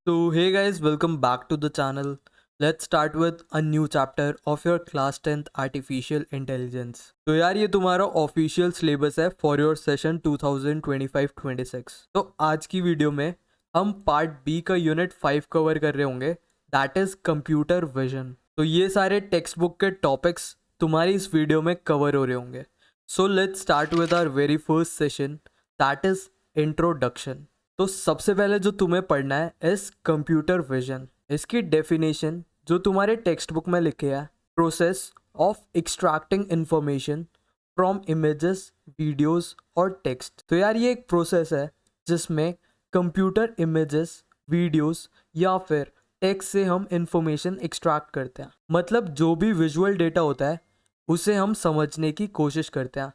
So, hey guys, welcome back to the channel. Let's start with a new chapter of your class 10th Artificial Intelligence. तो यार ये तुम्हारा official syllabus है for your session 2025-26। तो आज की video में हम पार्ट बी का यूनिट 5 कवर कर रहे होंगे, दैट इज कंप्यूटर विजन। तो ये सारे टेक्स्ट बुक के टॉपिक्स तुम्हारी इस वीडियो में कवर हो रहे होंगे। So let's start with our very first session, that is introduction. तो सबसे पहले जो तुम्हें पढ़ना है इस कंप्यूटर विजन। इसकी डेफिनेशन जो तुम्हारे टेक्स्ट बुक में लिखे है, process of extracting information from images, videos और टेक्स्ट। तो यार ये एक प्रोसेस है जिसमें कंप्यूटर इमेजेस, वीडियोस या फिर टेक्स्ट से हम इंफॉर्मेशन एक्सट्रैक्ट करते हैं। मतलब जो भी विजुअल डेटा होता है उसे हम समझने की कोशिश करते हैं,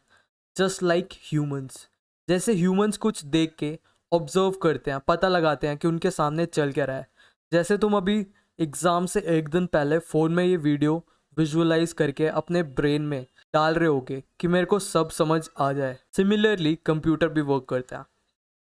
जस्ट लाइक ह्यूमंस। जैसे ह्यूमंस कुछ देख के ऑब्जर्व करते हैं, पता लगाते हैं कि उनके सामने चल क्या रहा है। जैसे तुम अभी एग्ज़ाम से एक दिन पहले फ़ोन में ये वीडियो विजुअलाइज करके अपने ब्रेन में डाल रहे होगे कि मेरे को सब समझ आ जाए। सिमिलरली कंप्यूटर भी वर्क करता है।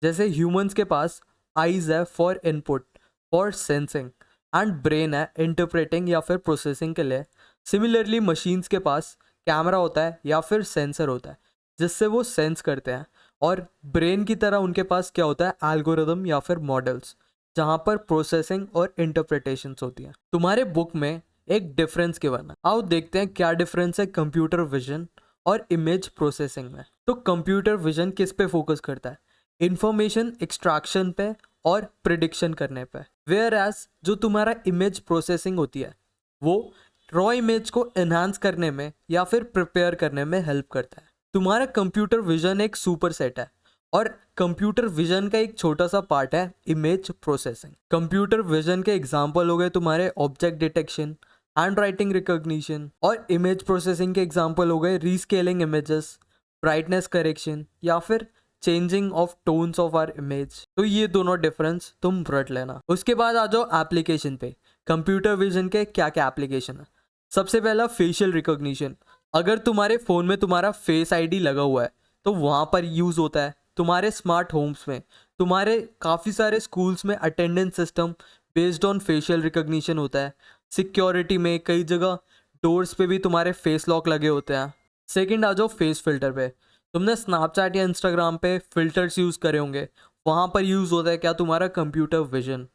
जैसे ह्यूमंस के पास आइज़ है for input, for sensing, and brain है इंटरप्रेटिंग या फिर प्रोसेसिंग के लिए। सिमिलरली मशीन्स के पास कैमरा होता है या फिर सेंसर होता है जिससे वो सेंस करते हैं, और ब्रेन की तरह उनके पास क्या होता है, एल्गोरिदम या फिर मॉडल्स, जहाँ पर प्रोसेसिंग और इंटरप्रिटेशंस होती हैं। तुम्हारे बुक में एक डिफरेंस गिवन है, आओ देखते हैं क्या डिफरेंस है कंप्यूटर विजन और इमेज प्रोसेसिंग में। तो कंप्यूटर विजन किस पे फोकस करता है, इंफॉर्मेशन एक्सट्रैक्शन पे और प्रिडिक्शन करने पे, वेयर एज जो तुम्हारा इमेज प्रोसेसिंग होती है वो रॉ इमेज को एनहांस करने में या फिर प्रिपेयर करने में हेल्प करता है। तुम्हारा कंप्यूटर विजन एक सुपर सेट है और कंप्यूटर विजन का एक छोटा सा पार्ट है इमेज प्रोसेसिंग। कंप्यूटर विजन के एग्जांपल हो गए तुम्हारे object detection, hand writing recognition, और इमेज प्रोसेसिंग के एग्जांपल हो गए रीस्केलिंग इमेजेस, ब्राइटनेस करेक्शन या फिर changing of tones of our image. तो ये दोनों डिफरेंस तुम रट लेना। उसके बाद आ जाओ एप्लीकेशन पे। कंप्यूटर विजन के क्या क्या एप्लीकेशन है। सबसे पहला फेशियल रिकॉग्निशन। अगर तुम्हारे फ़ोन में तुम्हारा फेस आईडी लगा हुआ है तो वहाँ पर यूज़ होता है। तुम्हारे स्मार्ट होम्स में, तुम्हारे काफ़ी सारे स्कूल्स में attendance system based on facial recognition होता है। सिक्योरिटी में कई जगह डोर्स पे भी तुम्हारे फेस लॉक लगे होते हैं। सेकंड आ जाओ फेस फिल्टर पे। तुमने स्नैपचैट या इंस्टाग्राम पे फिल्टर्स यूज़ करे होंगे, वहाँ पर यूज़ होता है क्या, तुम्हारा कंप्यूटर विजन।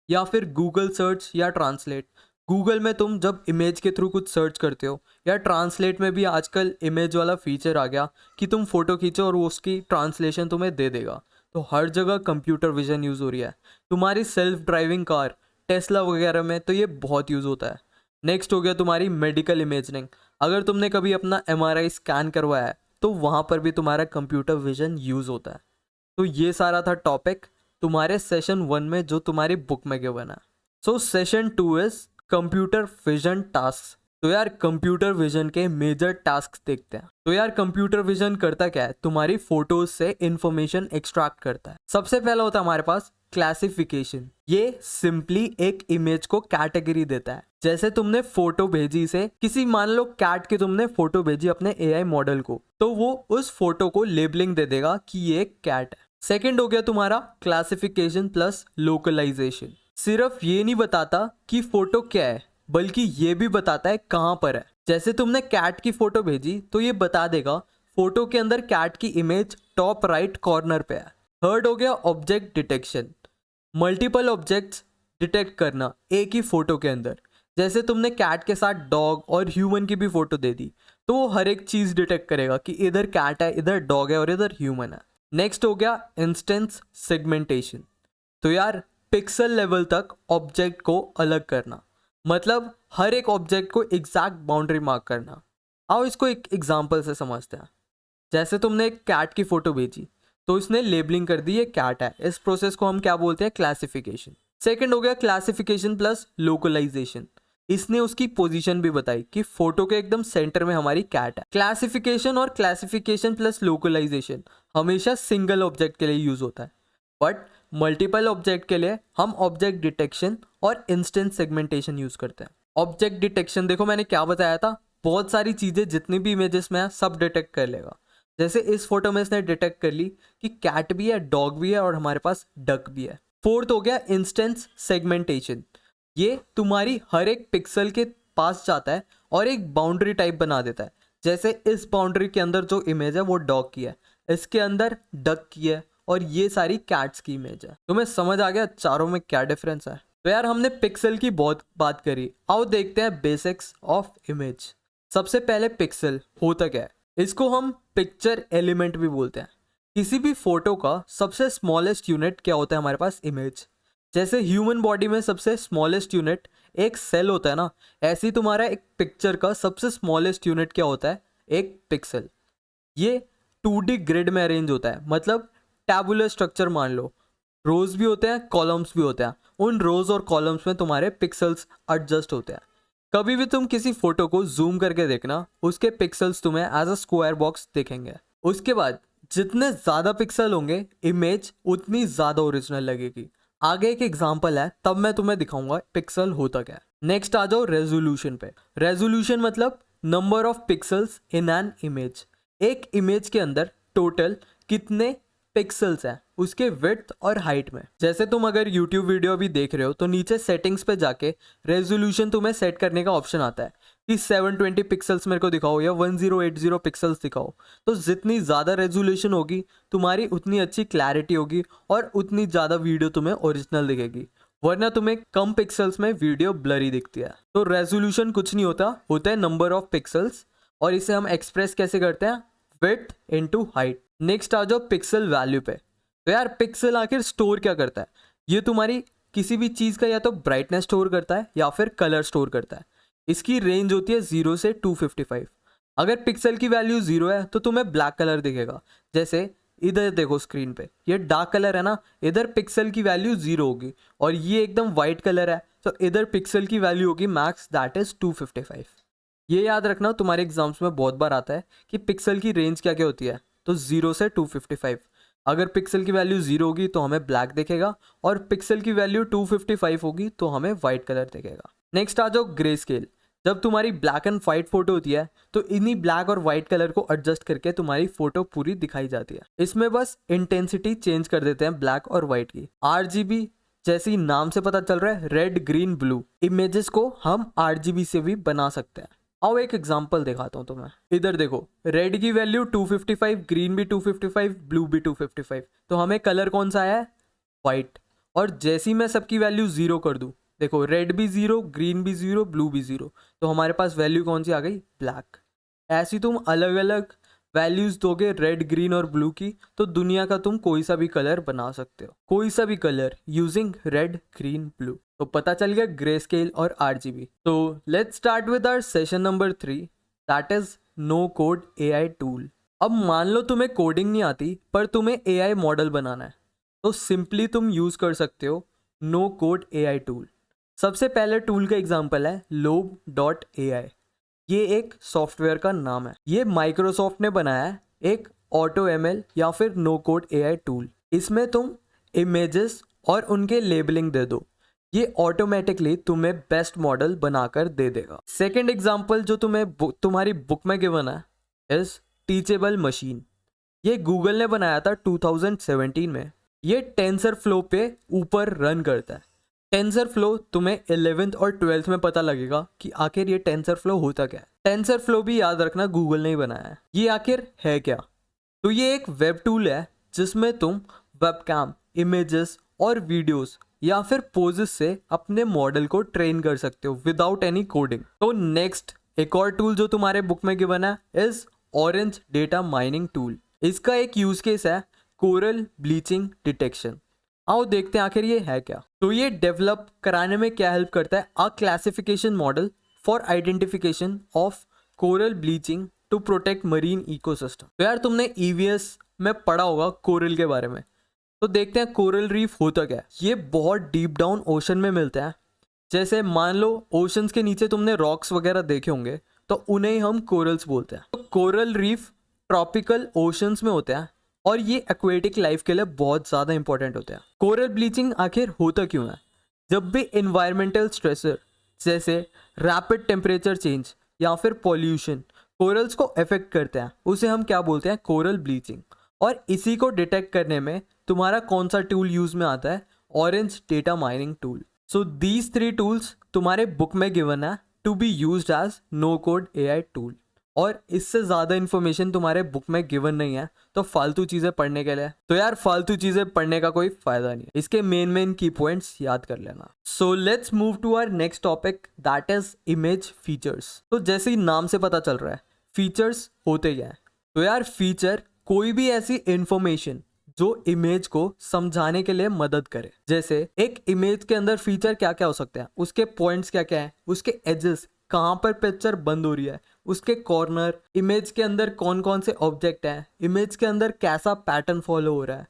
या फिर गूगल सर्च या ट्रांसलेट। गूगल में तुम जब इमेज के थ्रू कुछ सर्च करते हो, या ट्रांसलेट में भी आजकल इमेज वाला फीचर आ गया कि तुम फोटो खींचो और वो उसकी ट्रांसलेशन तुम्हें दे देगा। तो हर जगह कंप्यूटर विजन यूज़ हो रही है। तुम्हारी सेल्फ ड्राइविंग कार, टेस्ला वगैरह में तो ये बहुत यूज़ होता है। नेक्स्ट हो गया तुम्हारी मेडिकल इमेजिंग। अगर तुमने कभी अपना एमआरआई स्कैन करवाया है तो वहाँ पर भी तुम्हारा कंप्यूटर विजन यूज़ होता है। तो ये सारा था टॉपिक तुम्हारे सेशन 1 में जो तुम्हारी बुक में गिवन है। सो session 2 is computer vision task. तो यार कंप्यूटर विजन के मेजर टास्क देखते हैं। तो यार कंप्यूटर विजन करता क्या है, तुम्हारी फोटोज से इंफॉर्मेशन एक्सट्रैक्ट करता है। सबसे पहला होता है हमारे पास क्लासिफिकेशन। ये सिंपली एक इमेज को कैटेगरी देता है। जैसे तुमने फोटो भेजी से किसी, मान लो कैट की तुमने फोटो भेजी अपने एआई मॉडल को, तो वो उस फोटो को लेबलिंग दे देगा कि ये कैट है। सेकंड हो गया तुम्हारा क्लासिफिकेशन प्लस लोकलाइजेशन। सिर्फ ये नहीं बताता कि फोटो क्या है, बल्कि ये भी बताता है कहाँ पर है। जैसे तुमने कैट की फोटो भेजी तो ये बता देगा फोटो के अंदर कैट की इमेज टॉप राइट कॉर्नर पे है। थर्ड हो गया object detection. Multiple objects detect करना एक ही फोटो के अंदर। जैसे तुमने कैट के साथ डॉग और ह्यूमन की भी फोटो दे दी तो वो हर एक चीज़ डिटेक्ट करेगा कि इधर कैट है, इधर डॉग है और इधर ह्यूमन है। नेक्स्ट हो गया इंस्टेंस सेगमेंटेशन। तो यार पिक्सल लेवल तक ऑब्जेक्ट को अलग करना, मतलब हर एक ऑब्जेक्ट को एग्जैक्ट बाउंड्री मार्क करना। आओ इसको एक एग्जांपल से समझते हैं। जैसे तुमने एक कैट की फोटो भेजी तो इसने लेबलिंग कर दी ये कैट है। इस प्रोसेस को हम क्या बोलते हैं, क्लासिफिकेशन। सेकंड हो गया क्लासिफिकेशन प्लस लोकलाइजेशन। इसने उसकी पोजीशन भी बताई कि फोटो के एकदम सेंटर में हमारी कैट है। क्लासिफिकेशन और क्लासिफिकेशन प्लस लोकलाइजेशन हमेशा सिंगल ऑब्जेक्ट के लिए यूज होता है, बट मल्टीपल ऑब्जेक्ट के लिए हम ऑब्जेक्ट डिटेक्शन और इंस्टेंस सेगमेंटेशन यूज करते हैं। ऑब्जेक्ट डिटेक्शन देखो मैंने क्या बताया था, बहुत सारी चीजें जितनी भी इमेजेस में है सब डिटेक्ट कर लेगा। जैसे इस फोटो में इसने डिटेक्ट कर ली कि कैट भी है, डॉग भी है और हमारे पास डक भी है। फोर्थ हो गया इंस्टेंस सेगमेंटेशन। ये तुम्हारी हर एक पिक्सल के पास जाता है और एक बाउंड्री टाइप बना देता है। जैसे इस बाउंड्री के अंदर जो इमेज है वो डॉग की है, इसके अंदर डक की है, और ये सारी कैट्स की इमेज है। तुम्हें समझ आ गया चारों में क्या डिफरेंस है? तो यार हमने पिक्सल की बहुत बात करी, आओ देखते हैं बेसिक्स ऑफ इमेज। सबसे पहले पिक्सल होता क्या है? इसको हम पिक्चर एलिमेंट भी बोलते हैं। किसी भी फोटो का सबसे स्मॉलेस्ट यूनिट क्या होता है हमारे पास? इमेज। जैसे ह्यूमन बॉडी में सबसे स्मॉलेस्ट यूनिट एक सेल होता है ना, ऐसे ही तुम्हारा एक पिक्चर का सबसे स्मॉलेस्ट यूनिट क्या होता है? एक पिक्सल। ये 2D ग्रिड में अरेंज होता है, मतलब टैबुलर स्ट्रक्चर मान लो। रोज भी होते हैं, कॉलम्स भी होते हैं, उन रोज और कॉलम्स में तुम्हारे पिक्सल्स एडजस्ट होते हैं। कभी भी तुम किसी फोटो को जूम करके देखना, उसके पिक्सल्स तुम्हें एज अ स्क्वायर बॉक्स दिखेंगे। उसके बाद जितने ज्यादा पिक्सल होंगे इमेज उतनी ज्यादा ओरिजिनल लगेगी। आगे एक एग्जांपल है, तब मैं तुम्हें दिखाऊंगा पिक्सल होता क्या है। नेक्स्ट आ जाओ रेजोल्यूशन पे। रेजोल्यूशन मतलब number of pixels in an image. एक इमेज के अंदर टोटल कितने पिक्सल्स हैं उसके विड्थ और हाइट में। जैसे तुम अगर YouTube वीडियो भी देख रहे हो तो नीचे सेटिंग्स पे जाके रेजोल्यूशन तुम्हें सेट करने का ऑप्शन आता है कि 720 पिक्सल्स मेरे को दिखाओ या 1080 पिक्सल्स दिखाओ। तो जितनी ज़्यादा रेजोल्यूशन होगी तुम्हारी उतनी अच्छी क्लैरिटी होगी और उतनी ज़्यादा वीडियो तुम्हें ओरिजिनल दिखेगी, वरना तुम्हें कम पिक्सल्स में वीडियो ब्लरी दिखती है। तो रेजोल्यूशन कुछ नहीं होता, होता है नंबर ऑफ पिक्सल्स, और इसे हम एक्सप्रेस कैसे करते हैं? Width into height. नेक्स्ट आ जाओ पिक्सल वैल्यू पे। तो यार पिक्सल आखिर स्टोर क्या करता है? ये तुम्हारी किसी भी चीज़ का या तो ब्राइटनेस स्टोर करता है या फिर कलर स्टोर करता है। इसकी रेंज होती है 0 से 255। अगर पिक्सल की वैल्यू 0 है तो तुम्हें ब्लैक कलर दिखेगा। जैसे इधर देखो स्क्रीन पे, ये डार्क कलर है ना, इधर पिक्सल की वैल्यू 0 होगी, और ये एकदम वाइट कलर है तो इधर पिक्सल की वैल्यू होगी मैक्स, दैट इज 255। ये याद रखना, तुम्हारे एग्जाम्स में बहुत बार आता है कि पिक्सल की रेंज क्या क्या होती है। तो 0 से 255। अगर पिक्सल की वैल्यू 0 होगी तो हमें ब्लैक दिखेगा, और पिक्सल की वैल्यू 255 होगी तो हमें वाइट कलर दिखेगा। नेक्स्ट आ जाओ ग्रे स्केल। जब तुम्हारी ब्लैक एंड वाइट फोटो होती है तो इन्हीं ब्लैक और वाइट कलर को एडजस्ट करके तुम्हारी फोटो पूरी दिखाई जाती है। इसमें बस इंटेंसिटी चेंज कर देते हैं ब्लैक और वाइट की। RGB, जैसे ही नाम से पता चल रहा है, रेड ग्रीन ब्लू, इमेजेस को हम RGB से भी बना सकते हैं। आओ एक एग्जांपल दिखाता हूँ तुम्हें। इधर देखो, रेड की वैल्यू 255, ग्रीन भी 255, ब्लू भी 255, तो हमें कलर कौन सा आया है? वाइट। और जैसे ही मैं सबकी वैल्यू 0 कर दूँ, देखो रेड भी 0, ग्रीन भी 0, ब्लू भी 0, तो हमारे पास वैल्यू कौन सी आ गई? ब्लैक। ऐसी तुम अलग अलग वैल्यूज दोगे रेड ग्रीन और ब्लू की, तो दुनिया का तुम कोई सा भी कलर बना सकते हो, कोई सा भी colour using red green blue. तो पता चल गया ग्रे स्केल और RGB। तो let's start with our session number 3, that is no code AI tool. अब मान लो तुम्हें कोडिंग नहीं आती पर तुम्हें AI मॉडल बनाना है, तो सिंपली तुम यूज कर सकते हो नो कोड AI टूल। सबसे पहले टूल का एग्जांपल है lobe.ai। ये एक सॉफ्टवेयर का नाम है, ये माइक्रोसॉफ्ट ने बनाया है, एक AutoML या फिर नो कोड AI टूल। इसमें तुम इमेजेस और उनके लेबलिंग दे दो, ये ऑटोमेटिकली तुम्हें बेस्ट मॉडल बनाकर दे देगा। सेकंड एग्जांपल जो तुम्हारी बुक में गिवन है इज टीचेबल मशीन। ये गूगल ने बनाया था 2017 में। ये टेंसर फ्लो पे ऊपर रन करता है। टेंसर फ्लो तुम्हें 11th और 12th में पता लगेगा कि आखिर ये टेंसर फ्लो होता क्या है। टेंसर फ्लो भी याद रखना गूगल ने ही बनाया है। ये आखिर है क्या? तो ये एक वेब टूल है जिसमें तुम वेबकैम, इमेजेस और वीडियोस या फिर पोजेस से अपने मॉडल को ट्रेन कर सकते हो विदाउट एनी कोडिंग। तो नेक्स्ट एक और टूल जो तुम्हारे बुक में गिवन है is orange data mining tool. इसका एक यूज केस है कोरल ब्लीचिंग डिटेक्शन। आओ देखते हैं आखिर ये है क्या। तो ये डेवलप कराने में क्या हेल्प करता है? A classification model for identification of coral bleaching to protect marine ecosystem. तो यार तुमने EVS में पढ़ा होगा कोरल के बारे में, तो देखते हैं कोरल रीफ होता क्या है। ये बहुत डीप डाउन ओशन में मिलता है। जैसे मान लो ओशंस के नीचे तुमने रॉक्स वगैरह देखे होंगे, तो उन्हें हम कोरल्स बोलते हैं। तो कोरल रीफ ट्रॉपिकल ओशंस में होते हैं और ये एक्वेटिक लाइफ के लिए बहुत ज़्यादा इंपॉर्टेंट होते हैं। कोरल ब्लीचिंग आखिर होता क्यों है? जब भी इन्वायरमेंटल स्ट्रेसर जैसे रैपिड टेम्परेचर चेंज या फिर पॉल्यूशन कोरल्स को अफेक्ट करते हैं, उसे हम क्या बोलते हैं? Coral bleaching. और इसी को डिटेक्ट करने में तुम्हारा कौन सा टूल यूज में आता है? Orange data mining tool. So these 3 tools तुम्हारे बुक में गिवन है to be used as no code AI tool, और इससे ज़्यादा इन्फॉर्मेशन तुम्हारे बुक में गिवन नहीं है, तो फालतू चीज़ें पढ़ने के लिए तो यार फालतू चीज़ें पढ़ने का कोई फ़ायदा नहीं है। इसके मेन की पॉइंट्स याद कर लेना। So let's move to our next topic, that is image features. तो जैसे ही नाम से पता चल रहा है फीचर्स होते क्या है, तो यार फीचर कोई भी ऐसी इंफॉर्मेशन जो इमेज को समझाने के लिए मदद करे। जैसे एक इमेज के अंदर फीचर क्या क्या हो सकते हैं, उसके पॉइंट्स क्या क्या है, उसके एजेस, कहाँ पर पिक्चर बंद हो रही है, उसके कॉर्नर, इमेज के अंदर कौन कौन से ऑब्जेक्ट हैं, इमेज के अंदर कैसा पैटर्न फॉलो हो रहा है।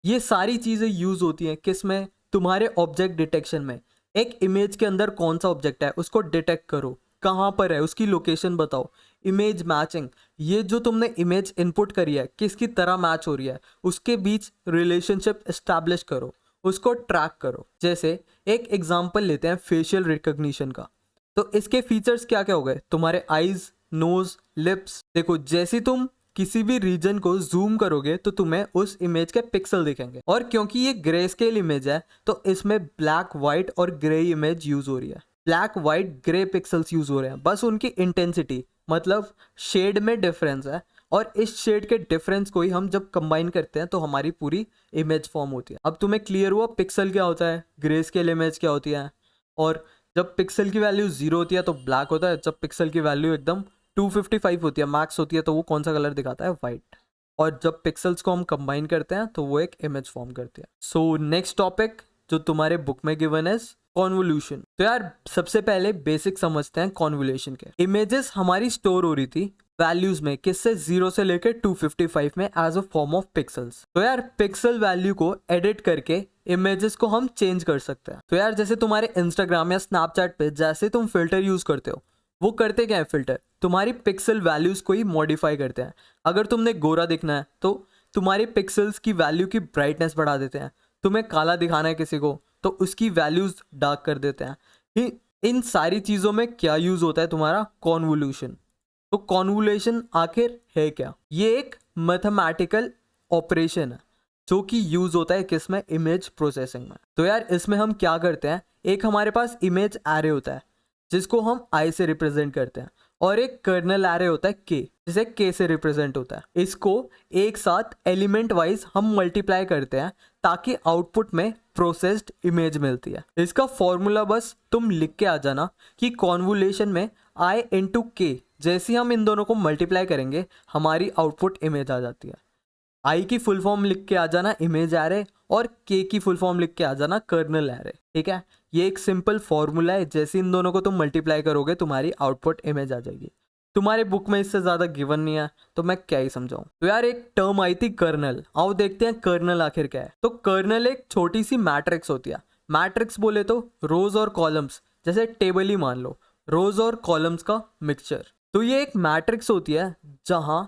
ये सारी चीज़ें यूज होती हैं किस में, तुम्हारे ऑब्जेक्ट डिटेक्शन में। एक इमेज के अंदर कौन सा ऑब्जेक्ट है उसको डिटेक्ट करो, कहाँ पर है उसकी लोकेशन बताओ। इमेज मैचिंग, ये जो तुमने इमेज इनपुट करी है किसकी तरह मैच हो रही है, उसके बीच रिलेशनशिप एस्टैब्लिश करो, उसको ट्रैक करो। जैसे एक एग्जांपल लेते हैं फेशियल रिकॉग्निशन का, तो इसके फीचर्स क्या क्या हो गए, तुम्हारे आईज, नोज, लिप्स। देखो जैसे तुम किसी भी रीजन को जूम करोगे तो तुम्हें उस इमेज के पिक्सल दिखेंगे, और क्योंकि ये ग्रे स्केल इमेज है तो इसमें ब्लैक, व्हाइट और ग्रे इमेज यूज हो रही है। Black, white, grey pixels use हो रहे हैं, बस उनकी इंटेंसिटी मतलब शेड में डिफरेंस है, और इस शेड के डिफरेंस को ही हम जब कंबाइन करते हैं तो हमारी पूरी इमेज फॉर्म होती है। अब तुम्हें क्लियर हुआ पिक्सल क्या होता है, ग्रे स्केल इमेज क्या होती है, और जब पिक्सल की वैल्यू 0 होती है तो ब्लैक होता है, जब पिक्सल की वैल्यू एकदम 255 होती है मैक्स होती है तो वो कौन सा कलर दिखाता है, वाइट। और जब पिक्सल्स को हम कंबाइन करते हैं तो वो एक इमेज फॉर्म करती है। सो नेक्स्ट टॉपिक जो तुम्हारे बुक में गिवन है कॉन्वोल्यूशन। तो यार सबसे पहले बेसिक समझते हैं कॉन्वोल्यूशन के। इमेजेस हमारी स्टोर हो रही थी वैल्यूज में, किससे, 0 से लेकर 255 में as a form of pixels. तो यार पिक्सल वैल्यू को एडिट करके इमेजेस को हम चेंज कर सकते हैं। तो यार जैसे तुम्हारे इंस्टाग्राम या स्नैपचैट पे जैसे तुम फिल्टर यूज करते हो, वो करते क्या है, फिल्टर तुम्हारी पिक्सल वैल्यूज को ही मॉडिफाई करते हैं। अगर तुमने गोरा दिखना है तो तुम्हारी पिक्सल्स की वैल्यू की ब्राइटनेस बढ़ा देते हैं, तुम्हें काला दिखाना है किसी को तो उसकी वैल्यूज डार्क कर देते हैं। इन सारी चीज़ों में क्या यूज होता है, तुम्हारा कॉन्वोल्यूशन। तो कॉन्वोल्यूशन आखिर है क्या, ये एक मैथमेटिकल ऑपरेशन है जो कि यूज होता है किसमें, इमेज प्रोसेसिंग में। तो यार इसमें हम क्या करते हैं, एक हमारे पास इमेज एरे होता है जिसको हम आई से रिप्रेजेंट करते हैं, और एक कर्नल एरे होता है के, जिसे के से रिप्रेजेंट होता है। इसको एक साथ एलिमेंट वाइज हम मल्टीप्लाई करते हैं ताकि आउटपुट में प्रोसेस्ड इमेज मिलती है। इसका फॉर्मूला बस तुम लिख के आ जाना कि कॉन्वोल्यूशन में आई इंटू के, जैसे ही हम इन दोनों को मल्टीप्लाई करेंगे हमारी आउटपुट इमेज आ जाती है। आई की फुल फॉर्म लिख के आ जाना इमेज एरे, और के की फुल फॉर्म लिख के आ जाना कर्नल एरे। ठीक है, ये एक सिंपल फॉर्मूला है, जैसे इन दोनों को तुम मल्टीप्लाई करोगे तुम्हारी आउटपुट इमेज आ जाएगी। तुम्हारे बुक में इससे ज़्यादा गिवन नहीं है तो मैं क्या ही समझाऊं। तो यार एक टर्म आई थी कर्नल, आओ देखते हैं कर्नल आखिर क्या है। तो कर्नल एक छोटी सी मैट्रिक्स होती है। मैट्रिक्स बोले तो रोज और कॉलम्स, जैसे टेबल ही मान लो, रोज और कॉलम्स का मिक्सचर। तो ये एक मैट्रिक्स होती है जहां,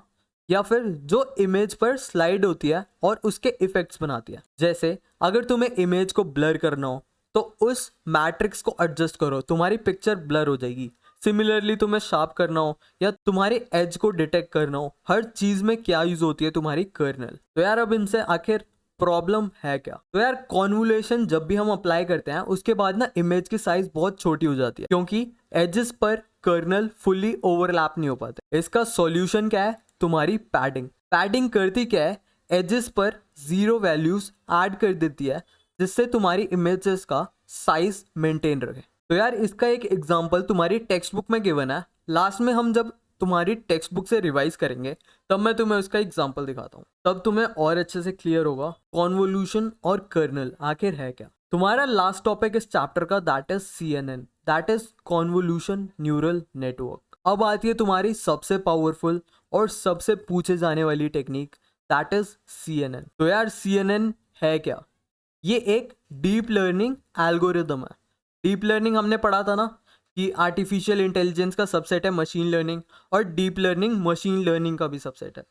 या फिर जो इमेज पर स्लाइड होती है और उसके इफेक्ट्स बनाती है। जैसे अगर तुम्हें इमेज को ब्लर करना हो तो उस मैट्रिक्स को एडजस्ट करो, तुम्हारी पिक्चर ब्लर हो जाएगी। सिमिलरली तुम्हें शार्प करना हो या तुम्हारे एज को डिटेक्ट करना हो, हर चीज में क्या यूज होती है, तुम्हारी कर्नल। तो यार अब इनसे आखिर प्रॉब्लम है क्या। तो यार कॉन्वोल्यूशन जब भी हम अप्लाई करते हैं उसके बाद ना इमेज की साइज बहुत छोटी हो जाती है, क्योंकि एजेस पर कर्नल फुल्ली ओवरलैप नहीं हो पाते। इसका सॉल्यूशन क्या है, तुम्हारी पैडिंग। पैडिंग करती क्या है, एजेस पर 0 वैल्यूज ऐड कर देती है जिससे तुम्हारी इमेजेस का साइज मेंटेन रहे। तो यार इसका एक एग्जांपल तुम्हारी टेक्स्ट बुक में गिवन है। लास्ट में हम जब तुम्हारी टेक्स्ट बुक से रिवाइज करेंगे तब मैं तुम्हें उसका एग्जांपल दिखाता हूँ, तब तुम्हें और अच्छे से क्लियर होगा कॉन्वोल्यूशन और कर्नल आखिर है क्या। तुम्हारा लास्ट टॉपिक इस चैप्टर का that is CNN, that is convolution neural network. अब आती है तुम्हारी सबसे पावरफुल और सबसे पूछे जाने वाली टेक्निक, दैट इज CNN। तो यार CNN है क्या, ये एक डीप लर्निंग एल्गोरिदम है। डीप लर्निंग हमने पढ़ा था ना कि आर्टिफिशियल इंटेलिजेंस का सबसेट है मशीन लर्निंग, और डीप लर्निंग मशीन लर्निंग का भी सबसेट है।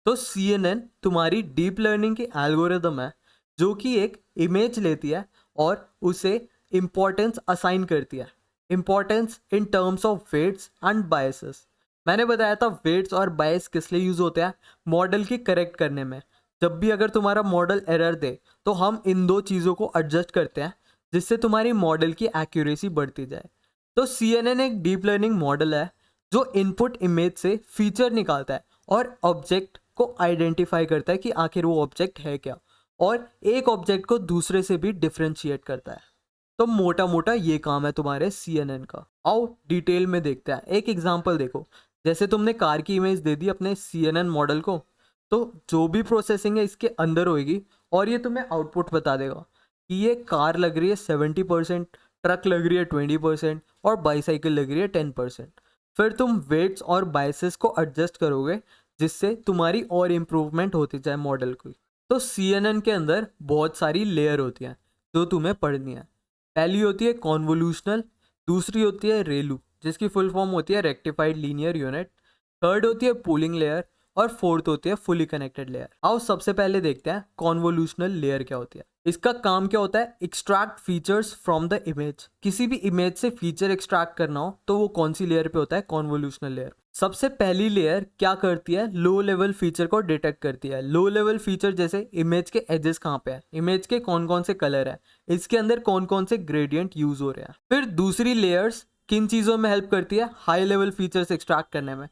तो CNN तुम्हारी डीप लर्निंग की एल्गोरिदम है जो कि एक इमेज लेती है और उसे इंपॉर्टेंस असाइन करती है। Importance in terms of weights and biases. मैंने बताया था वेट्स और बायस किस लिए यूज होते हैं, मॉडल की करेक्ट करने में। जब भी अगर तुम्हारा मॉडल एरर दे तो हम इन दो चीज़ों को एडजस्ट करते हैं जिससे तुम्हारी मॉडल की एक्यूरेसी बढ़ती जाए। तो CNN एक डीप लर्निंग मॉडल है जो इनपुट इमेज से फीचर निकालता है और ऑब्जेक्ट को आइडेंटिफाई करता है कि आखिर वो ऑब्जेक्ट है क्या, और एक ऑब्जेक्ट को दूसरे से भी डिफ्रेंशिएट करता है। तो मोटा मोटा ये काम है तुम्हारे CNN का। आओ डिटेल में देखते हैं। एक एग्जांपल देखो, जैसे तुमने कार की इमेज दे दी अपने CNN मॉडल को, तो जो भी प्रोसेसिंग है इसके अंदर होएगी और ये तुम्हें आउटपुट बता देगा कि ये कार लग रही है 70%, ट्रक लग रही है 20% और बाईसाइकिल लग रही है 10%। फिर तुम वेट्स और बायसेस को एडजस्ट करोगे जिससे तुम्हारी और इम्प्रूवमेंट होती जाए मॉडल की। तो CNN के अंदर बहुत सारी लेयर होती हैं जो तुम्हें पढ़नी है। पहली होती है कॉन्वोल्यूशनल, दूसरी होती है रेलू जिसकी फुल फॉर्म होती है रेक्टिफाइड लीनियर यूनिट, थर्ड होती है पूलिंग लेयर और फोर्थ होती है फुली कनेक्टेड लेयर। आओ सबसे पहले देखते हैं कॉन्वोल्यूशनल लेयर क्या होती है। इसका काम क्या होता है? Extract features from the image. किसी भी इमेज से फीचर एक्सट्रैक्ट करना हो तो वो कौन सी लेयर पे होता है? Convolutional layer. सबसे पहली लेयर क्या करती है? लो लेवल फीचर को डिटेक्ट करती है। लो लेवल फीचर जैसे इमेज के एजेस कहाँ पे है, इमेज के कौन कौन से कलर है, इसके अंदर कौन कौन से ग्रेडियंट यूज हो रहे हैं। फिर दूसरी लेयर्स किन चीज़ों में हेल्प करती है? हाई लेवल फीचर्स एक्सट्रैक्ट करने में,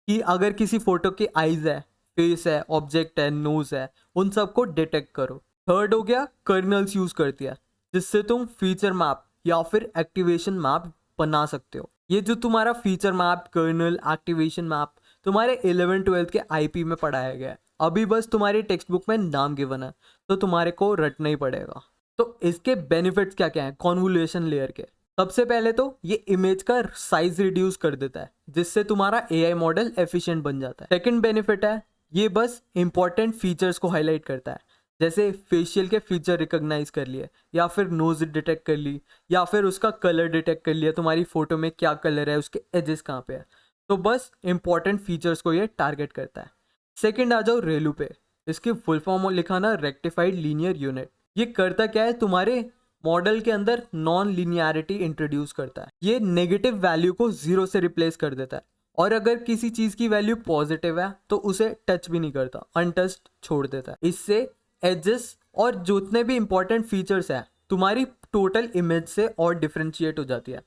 कि अगर किसी फोटो की आईज है, फेस है, ऑब्जेक्ट है, नोज है, उन सबको डिटेक्ट करो। थर्ड हो गया कर्नल्स यूज करती है जिससे तुम फीचर मैप या फिर एक्टिवेशन मैप बना सकते हो। ये जो तुम्हारा feature map, kernel, activation map तुम्हारे 11th-12th के आईपी में पढ़ाया गया है। अभी बस तुम्हारी टेक्स्ट बुक में नाम गिवन है तो तुम्हारे को रटना ही पड़ेगा। तो इसके बेनिफिट्स क्या क्या हैं कॉन्वोल्यूशन लेयर के? सबसे पहले तो ये इमेज का साइज रिड्यूस कर देता है जिससे तुम्हारा AI मॉडल एफिशिएंट बन जाता है। सेकंड बेनिफिट है ये बस इंपॉर्टेंट फीचर्स को हाईलाइट करता है, जैसे फेशियल के फीचर रिकॉग्नाइज कर लिए, या फिर नोज डिटेक्ट कर ली, या फिर उसका कलर डिटेक्ट कर लिया, तुम्हारी फोटो में क्या कलर है, उसके एजेस कहाँ पे है। तो बस इंपॉर्टेंट फीचर्स को ये टारगेट करता है। सेकंड आ जाओ रेलू पे। इसकी फुल फॉर्म लिखा ना रेक्टिफाइड लीनियर यूनिट। ये करता क्या है? तुम्हारे मॉडल के अंदर नॉन लिनियरिटी इंट्रोड्यूस करता है। ये नेगेटिव वैल्यू को जीरो से रिप्लेस कर देता है, और अगर किसी चीज की वैल्यू पॉजिटिव है तो उसे टच भी नहीं करता, अनटच्ड छोड़ देता है। इससे एजेस और जितने भी इंपॉर्टेंट फीचर्स हैं तुम्हारी टोटल इमेज से और डिफरेंशिएट हो जाती है।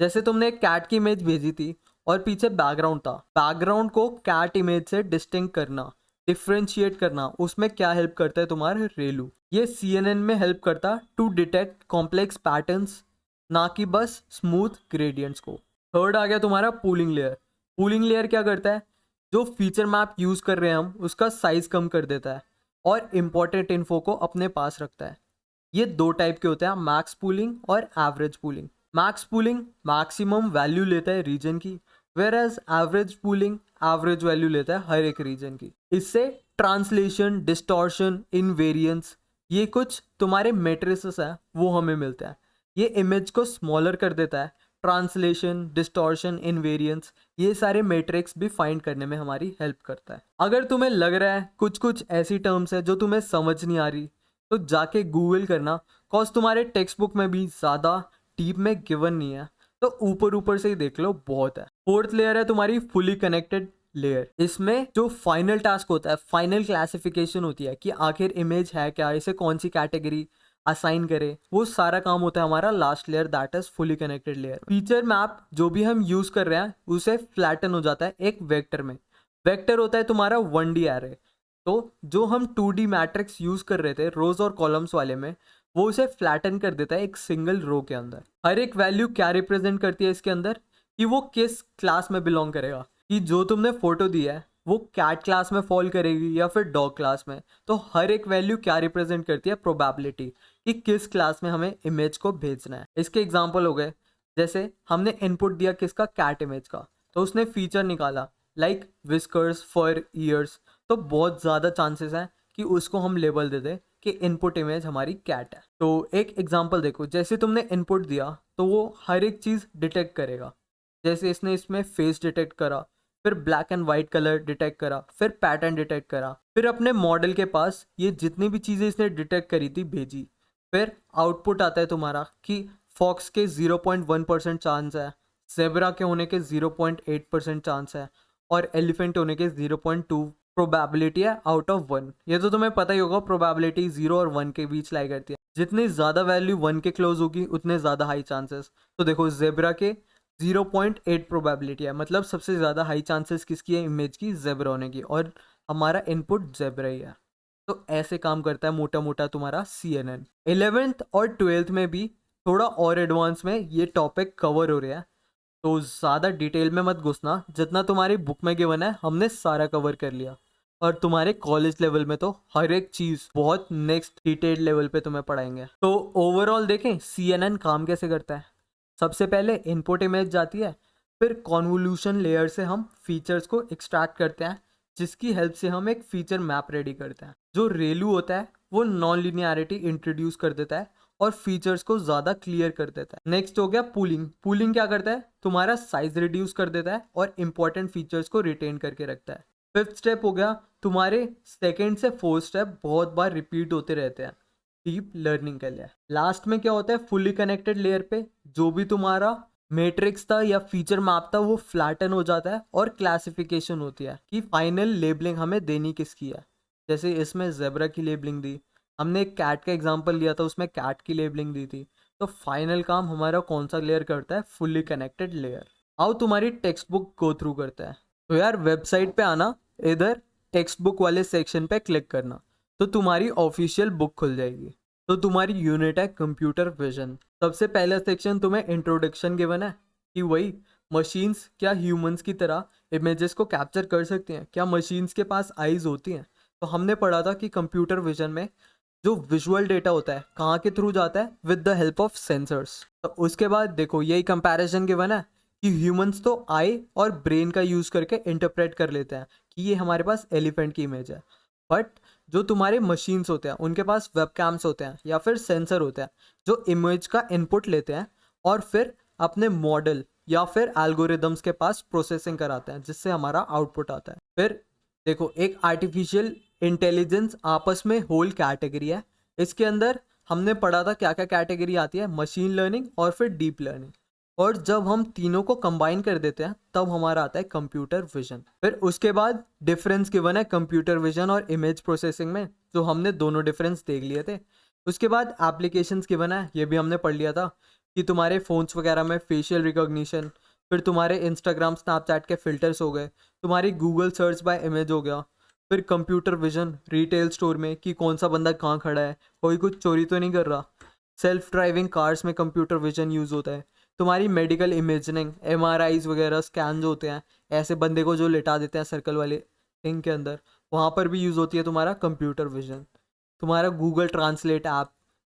जैसे तुमने एक कैट की इमेज भेजी थी और पीछे बैकग्राउंड था, बैकग्राउंड को कैट इमेज से डिस्टिंक्ट करना, डिफ्रेंशिएट करना, उसमें क्या हेल्प करता है? तुम्हारे रेलू। ये CNN में हेल्प करता टू डिटेक्ट कॉम्प्लेक्स पैटर्न्स, ना कि बस स्मूथ ग्रेडियंट्स को। थर्ड आ गया तुम्हारा पूलिंग लेयर। पूलिंग लेयर क्या करता है? जो फीचर मैप यूज कर रहे हैं हम उसका साइज कम कर देता है और इंपॉर्टेंट इन्फो को अपने पास रखता है। ये दो टाइप के होते हैं, मैक्स पूलिंग और average pooling. Max pooling maximum value लेता है रीजन की, whereas average pooling average value लेता है हर एक रीजन की। इससे ट्रांसलेशन, डिस्टॉर्शन, इनवेरियंस, ये कुछ तुम्हारे मेट्रिसेस हैं वो हमें मिलता है। ये इमेज को स्मॉलर कर देता है। ट्रांसलेशन, डिस्टॉर्शन, इनवेरियंस, ये सारे मैट्रिक्स भी फाइंड करने में हमारी हेल्प करता है। अगर तुम्हें लग रहा है कुछ कुछ ऐसी टर्म्स है जो तुम्हें समझ नहीं आ रही तो जाके गूगल करना, कॉज तुम्हारे टेक्स्ट बुक में भी ज़्यादा डीप में गिवन नहीं है, तो ऊपर ऊपर से ही देख लो, बहुत है। फोर्थ लेयर है तुम्हारी फुली कनेक्टेड लेयर। इसमें जो फाइनल टास्क होता है, फाइनल क्लासिफिकेशन होती है कि आखिर इमेज है क्या, इसे कौन सी कैटेगरी असाइन करे, वो सारा काम होता है हमारा last layer, that is fully connected layer. Feature map जो भी हम यूज कर रहे हैं उसे फ्लैटन हो जाता है एक वेक्टर में। वेक्टर होता है तुम्हारा 1D एरे। तो जो हम 2D मैट्रिक्स यूज कर रहे थे रोज और कॉलम्स वाले में, वो उसे फ्लैटन कर देता है एक सिंगल रो के अंदर। हर एक वैल्यू क्या रिप्रेजेंट करती है इसके अंदर, कि वो किस क्लास में बिलोंग करेगा, कि जो तुमने फोटो दिया है वो कैट क्लास में फॉल करेगी या फिर डॉग क्लास में। तो हर एक वैल्यू क्या रिप्रेजेंट करती है? प्रोबेबिलिटी, कि किस क्लास में हमें इमेज को भेजना है। इसके एग्जांपल हो गए, जैसे हमने इनपुट दिया किसका? कैट इमेज का, तो उसने फीचर निकाला लाइक विस्कर्स, फर, ईयर्स, तो बहुत ज़्यादा चांसेस हैं कि उसको हम लेबल दे दें कि इनपुट इमेज हमारी कैट है। तो एक एग्जांपल देखो, जैसे तुमने इनपुट दिया तो वो हर एक चीज़ डिटेक्ट करेगा। जैसे इसने इसमें फेस डिटेक्ट करा, फिर black and white colour detect करा, फिर पैटर्न डिटेक्ट करा, फिर अपने मॉडल के पास ये जितनी भी चीज़ें इसने डिटेक्ट करी थी भेजी। फिर आउटपुट आता है तुम्हारा कि फॉक्स के 0.1% चांस है, जेब्रा के होने के 0.8% चांस है, और एलिफेंट होने के 0.2 प्रोबेबिलिटी है आउट ऑफ 1। ये तो तुम्हें पता ही होगा, प्रोबेबिलिटी 0 और 1 के बीच लाई करती है। जितनी ज़्यादा वैल्यू 1 के क्लोज होगी उतने ज़्यादा हाई चांसेस। तो देखो जेब्रा के 0.8 प्रोबेबिलिटी है, मतलब सबसे ज़्यादा हाई चांसेस किसकी है, इमेज की, जेब्रा होने की, और हमारा इनपुट जेब्रा ही है। तो ऐसे काम करता है मोटा मोटा तुम्हारा CNN। 11th और 12th में भी थोड़ा और एडवांस में ये टॉपिक कवर हो रहा है, तो ज़्यादा डिटेल में मत घुसना। जितना तुम्हारी बुक में गिवन है हमने सारा कवर कर लिया, और तुम्हारे कॉलेज लेवल में तो हर एक चीज़ बहुत नेक्स्ट डिटेल लेवल पे तुम्हें पढ़ाएंगे। तो ओवरऑल देखें CNN काम कैसे करता है। सबसे पहले इनपुट इमेज जाती है, फिर कॉन्वोल्यूशन लेयर से हम फीचर्स को एक्सट्रैक्ट करते हैं, जिसकी हेल्प से हम एक फीचर मैप रेडी करते हैं। जो रेलू होता है वो नॉन लिनियरिटी इंट्रोड्यूस कर देता है और फीचर्स को ज़्यादा क्लियर कर देता है। नेक्स्ट हो गया पूलिंग। पूलिंग क्या करता है, तुम्हारा साइज रिड्यूस कर देता है और इंपॉर्टेंट फीचर्स को रिटेन करके रखता है। फिफ्थ स्टेप हो गया, तुम्हारे सेकेंड से फोर्थ स्टेप बहुत बार रिपीट होते रहते हैं डीप लर्निंग के लिए। लास्ट में क्या होता है, फुली कनेक्टेड लेयर पे जो भी तुम्हारा मैट्रिक्स था या फीचर मैप था वो फ्लैटन हो जाता है और क्लासिफिकेशन होती है कि फाइनल लेबलिंग हमें देनी किसकी है। जैसे इसमें जेब्रा की लेबलिंग दी, हमने एक कैट का एग्जांपल लिया था, उसमें कैट की लेबलिंग दी थी। तो फाइनल काम हमारा कौन सा लेयर करता है, फुली कनेक्टेड लेयर। आओ तुम्हारी टेक्स्ट बुक गो थ्रू करता है। तो यार वेबसाइट पे आना, इधर टेक्स्ट बुक वाले सेक्शन पे क्लिक करना, तो तुम्हारी ऑफिशियल बुक खुल जाएगी। तो तुम्हारी यूनिट है कंप्यूटर विजन। सबसे पहला सेक्शन तुम्हें इंट्रोडक्शन गिवन है कि वही मशीन्स क्या ह्यूमंस की तरह इमेजेस को कैप्चर कर सकती हैं, क्या मशीन्स के पास आईज होती हैं। तो हमने पढ़ा था कि कंप्यूटर विजन में जो विजुअल डेटा होता है कहाँ के थ्रू जाता है, with the help of sensors. तो उसके बाद देखो यही कंपैरिजन गिवन है कि ह्यूमंस तो आई और ब्रेन का यूज़ करके इंटरप्रेट कर लेते हैं कि ये हमारे पास एलिफेंट की इमेज है, बट जो तुम्हारे मशीन्स होते हैं उनके पास वेबकैम्स होते हैं या फिर सेंसर होते हैं जो इमेज का इनपुट लेते हैं और फिर अपने मॉडल या फिर एल्गोरिदम्स के पास प्रोसेसिंग कराते हैं, जिससे हमारा आउटपुट आता है। फिर देखो एक आर्टिफिशियल इंटेलिजेंस आपस में होल कैटेगरी है। इसके अंदर हमने पढ़ा था क्या क्या कैटेगरी आती है, मशीन लर्निंग और फिर डीप लर्निंग। और जब हम तीनों को कंबाइन कर देते हैं तब हमारा आता है कंप्यूटर विजन। फिर उसके बाद डिफरेंस गिवन है कंप्यूटर विजन और इमेज प्रोसेसिंग में, जो हमने दोनों डिफरेंस देख लिए थे। उसके बाद एप्लीकेशंस गिवन है, ये भी हमने पढ़ लिया था कि तुम्हारे फ़ोन्स वगैरह में फेशियल रिकॉग्निशन, फिर तुम्हारे इंस्टाग्राम स्नैपचैट के फिल्टर्स हो गए, तुम्हारी गूगल सर्च बाय इमेज हो गया। फिर कंप्यूटर विजन रिटेल स्टोर में कि कौन सा बंदा कहाँ खड़ा है, कोई कुछ चोरी तो नहीं कर रहा। सेल्फ ड्राइविंग कार्स में कंप्यूटर विजन यूज़ होता है। तुम्हारी मेडिकल इमेजिंग, MRIs वगैरह स्कैन जो होते हैं, ऐसे बंदे को जो लिटा देते हैं सर्कल वाले थिंग के अंदर, वहाँ पर भी यूज़ होती है तुम्हारा कंप्यूटर विजन। तुम्हारा गूगल ट्रांसलेट ऐप,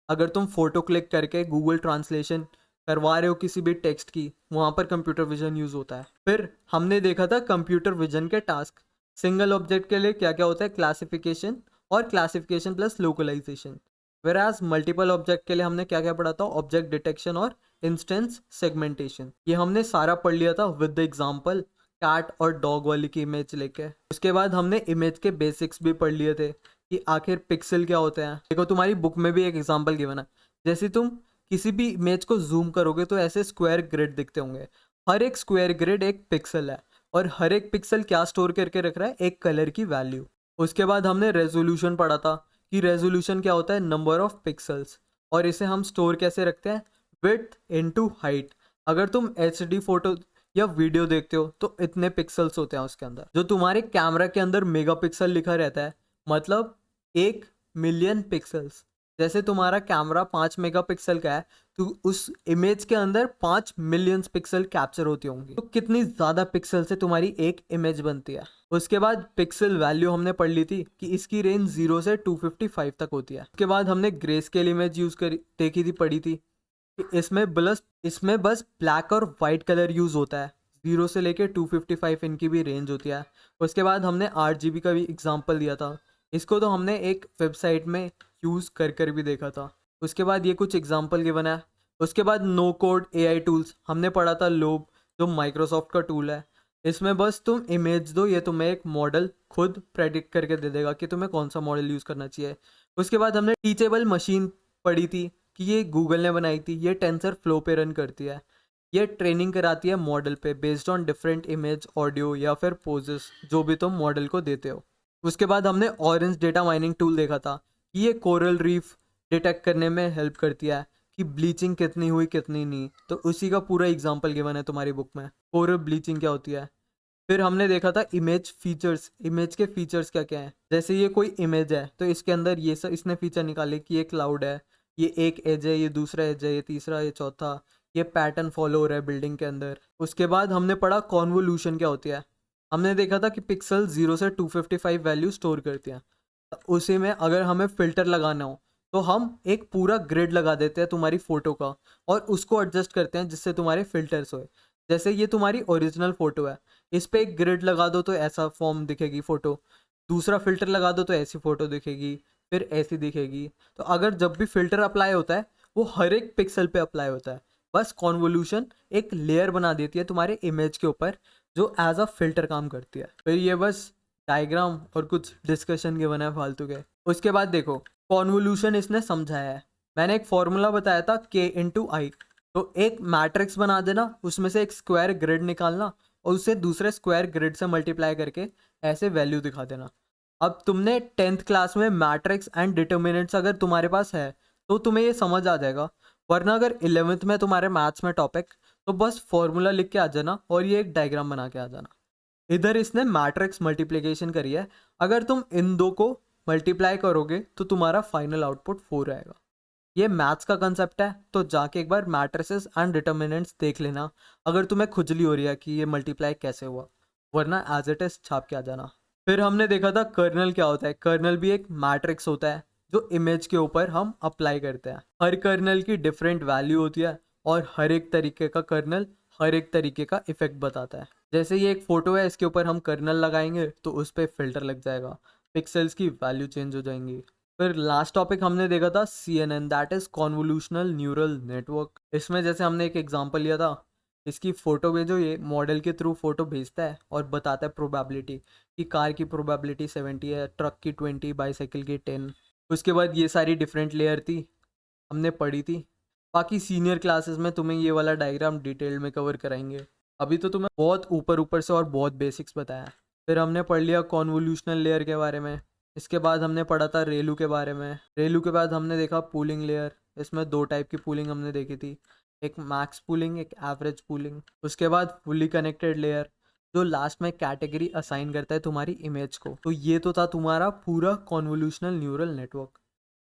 अगर तुम फोटो क्लिक करके गूगल ट्रांसलेशन करवा रहे हो किसी भी टेक्स्ट की, वहाँ पर कंप्यूटर विजन यूज़ होता है। फिर हमने देखा था कंप्यूटर विजन के टास्क, सिंगल ऑब्जेक्ट के लिए क्या क्या होता है, क्लासिफिकेशन और classification plus localization. Whereas multiple object के लिए हमने क्या क्या पढ़ा था, ऑब्जेक्ट डिटेक्शन और इंस्टेंस सेगमेंटेशन। ये हमने सारा पढ़ लिया था विद द एग्जांपल कैट और डॉग वाली की इमेज लेके। उसके बाद हमने इमेज के बेसिक्स भी पढ़ लिए थे कि आखिर पिक्सल क्या होते हैं। देखो तुम्हारी बुक में भी एक एग्जांपल गिवन है, जैसे तुम किसी भी इमेज को जूम करोगे तो ऐसे स्क्वायर ग्रिड दिखते होंगे। हर एक स्क्वायर ग्रिड एक पिक्सल है और हर एक पिक्सल क्या स्टोर करके रख रहा है, एक कलर की वैल्यू। उसके बाद हमने रेजोल्यूशन पढ़ा था कि रेजोल्यूशन क्या होता है, नंबर ऑफ पिक्सल्स, और इसे हम स्टोर कैसे रखते हैं, विड्थ इनटू हाइट। अगर तुम HD फोटो या वीडियो देखते हो तो इतने पिक्सल्स होते हैं उसके अंदर। जो तुम्हारे कैमरा के अंदर मेगापिक्सल लिखा रहता है, मतलब 1 मिलियन पिक्सल्स। जैसे तुम्हारा कैमरा 5 मेगापिक्सल का है तो उस इमेज के अंदर 5 मिलियन पिक्सल कैप्चर होती होंगी। तो कितनी ज़्यादा पिक्सल से तुम्हारी एक इमेज बनती है। उसके बाद पिक्सल वैल्यू हमने पढ़ ली थी कि इसकी रेंज 0 से 255 तक होती है। उसके बाद हमने ग्रे स्केल इमेज यूज़ करी देखी थी, पढ़ी थी कि इसमें बस ब्लैक और वाइट कलर यूज़ होता है। 0 से लेके 255 इनकी भी रेंज होती है। उसके बाद हमने RGB का भी एग्जांपल दिया था, इसको तो हमने एक वेबसाइट में यूज़ कर भी देखा था। उसके बाद ये कुछ एग्जांपल गिवन है। उसके बाद नो कोड AI टूल्स हमने पढ़ा था, लोब जो माइक्रोसॉफ्ट का टूल है। इसमें बस तुम इमेज दो, ये तुम्हें एक मॉडल खुद प्रेडिक्ट करके दे देगा कि तुम्हें कौन सा मॉडल यूज़ करना चाहिए। उसके बाद हमने टीचेबल मशीन पढ़ी थी कि ये गूगल ने बनाई थी, ये टेंसर फ्लो पे रन करती है। ये ट्रेनिंग कराती है मॉडल पे based on different image, audio या फिर पोजेस जो भी तुम मॉडल को देते हो। उसके बाद हमने ऑरेंज डेटा माइनिंग टूल देखा था कि ये कोरल रीफ डिटेक्ट करने में हेल्प करती है कि ब्लीचिंग कितनी हुई कितनी नहीं, तो उसी का पूरा एग्जांपल गिवन है तुम्हारी बुक में, कोरल ब्लीचिंग क्या होती है। फिर हमने देखा था इमेज फीचर्स, इमेज के फीचर्स क्या क्या हैं। जैसे ये कोई इमेज है तो इसके अंदर ये सब इसने फीचर निकाले कि ये क्लाउड है, ये एक एज है, ये दूसरा एज है, ये तीसरा, ये चौथा, ये पैटर्न फॉलो हो रहा है बिल्डिंग के अंदर। उसके बाद हमने पढ़ा कॉन्वोल्यूशन क्या होती है। हमने देखा था कि पिक्सल 0 से 255 वैल्यू स्टोर करती हैं। उसी में अगर हमें फिल्टर लगाना हो तो हम एक पूरा ग्रिड लगा देते हैं तुम्हारी फोटो का और उसको एडजस्ट करते हैं जिससे तुम्हारे फिल्टर्स होए। जैसे ये तुम्हारी ओरिजिनल फोटो है, इस पे एक ग्रिड लगा दो तो ऐसा फॉर्म दिखेगी फोटो, दूसरा फिल्टर लगा दो तो ऐसी फोटो दिखेगी, फिर ऐसी दिखेगी। तो अगर जब भी फिल्टर अप्लाई होता है वो हर एक पिक्सल पे अप्लाई होता है। बस कॉन्वोल्यूशन एक लेयर बना देती है तुम्हारे इमेज के ऊपर जो एज अ फिल्टर काम करती है। फिर ये बस डायग्राम और कुछ डिस्कशन के बना है फालतू के। उसके बाद देखो कॉन्वोल्यूशन इसने समझाया है। मैंने एक फॉर्मूला बताया था k/i। तो एक मैट्रिक्स बना देना, उसमें से एक स्क्वायर ग्रिड निकालना और उसे दूसरे स्क्वायर ग्रिड से मल्टीप्लाई करके ऐसे वैल्यू दिखा देना। अब तुमने 10th क्लास में मैट्रिक्स एंड डिटर्मिनेंट्स अगर तुम्हारे पास है तो तुम्हें ये समझ आ जाएगा। वरना अगर 11th में तुम्हारे मैथ्स में टॉपिक, तो बस फॉर्मूला लिख के आ जाना और ये एक डायग्राम बना के आ जाना। इधर इसने मैट्रिक्स मल्टीप्लिकेशन करी है, अगर तुम इन दो को मल्टीप्लाई करोगे तो तुम्हारा फाइनल आउटपुट 4 आएगा। ये मैथ्स का कंसेप्ट है, तो जाके एक बार मैट्रिसेस एंड डिटर्मिनेंट्स देख लेना अगर तुम्हें खुजली हो रही है कि ये मल्टीप्लाई कैसे हुआ, वरना एज इट इज छाप के आ जाना। फिर हमने देखा था कर्नल क्या होता है। कर्नल भी एक मैट्रिक्स होता है जो इमेज के ऊपर हम अप्लाई करते हैं। हर कर्नल की डिफरेंट वैल्यू होती है और हर एक तरीके का कर्नल हर एक तरीके का इफेक्ट बताता है। जैसे ये एक फोटो है, इसके ऊपर हम कर्नल लगाएंगे तो उस पर फिल्टर लग जाएगा, पिक्सल्स की वैल्यू चेंज हो जाएंगी। फिर लास्ट टॉपिक हमने देखा था CNN, that is convolutional neural network. इसमें जैसे हमने एक एग्जांपल लिया था, इसकी फ़ोटो भेजो, ये मॉडल के थ्रू फ़ोटो भेजता है और बताता है प्रोबेबिलिटी कि कार की प्रोबेबिलिटी 70 है, ट्रक की 20, बाईसाइकिल की 10। उसके बाद ये सारी डिफरेंट लेयर थी, हमने पढ़ी थी। बाकी सीनियर क्लासेस में तुम्हें ये वाला डायग्राम डिटेल में कवर कराएंगे। अभी तो तुम्हें बहुत ऊपर ऊपर से और बहुत बेसिक्स बताया। फिर हमने पढ़ लिया कॉन्वोल्यूशनल लेयर के बारे में। इसके बाद हमने पढ़ा था रेलू के बारे में। रेलू के बाद हमने देखा पूलिंग लेयर। इसमें दो टाइप की पूलिंग हमने देखी थी, एक मैक्स पूलिंग, एक एवरेज पूलिंग। उसके बाद फुली कनेक्टेड लेयर जो लास्ट में कैटेगरी असाइन करता है तुम्हारी इमेज को। तो ये तो था तुम्हारा पूरा कॉन्वोल्यूशनल न्यूरल नेटवर्क।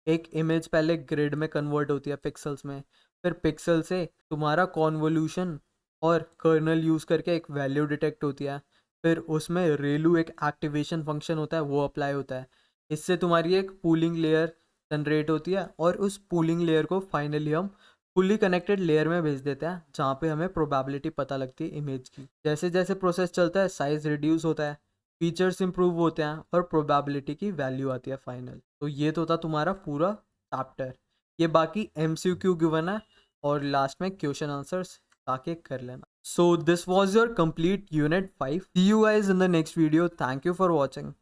एक इमेज पहले ग्रिड में कन्वर्ट होती है पिक्सल्स में, फिर पिक्सल से तुम्हारा कॉन्वोल्यूशन और कर्नल यूज़ करके एक वैल्यू डिटेक्ट होती है। फिर उसमें रेलू एक एक्टिवेशन फंक्शन होता है, वो अप्लाई होता है। इससे तुम्हारी एक पूलिंग लेयर जनरेट होती है और उस पूलिंग लेयर को फाइनली हम फुली कनेक्टेड लेयर में भेज देते हैं जहाँ पे हमें प्रोबेबिलिटी पता लगती है इमेज की। जैसे जैसे प्रोसेस चलता है साइज रिड्यूस होता है, फीचर्स इंप्रूव होते हैं और प्रोबेबिलिटी की वैल्यू आती है फाइनल। तो ये तो था तुम्हारा पूरा चैप्टर। ये बाकी MCQ गिवन है और लास्ट में क्वेश्चन आंसर्स ताकि कर लेना। So this was your complete unit 5। See you guys in the next video. Thank you for watching.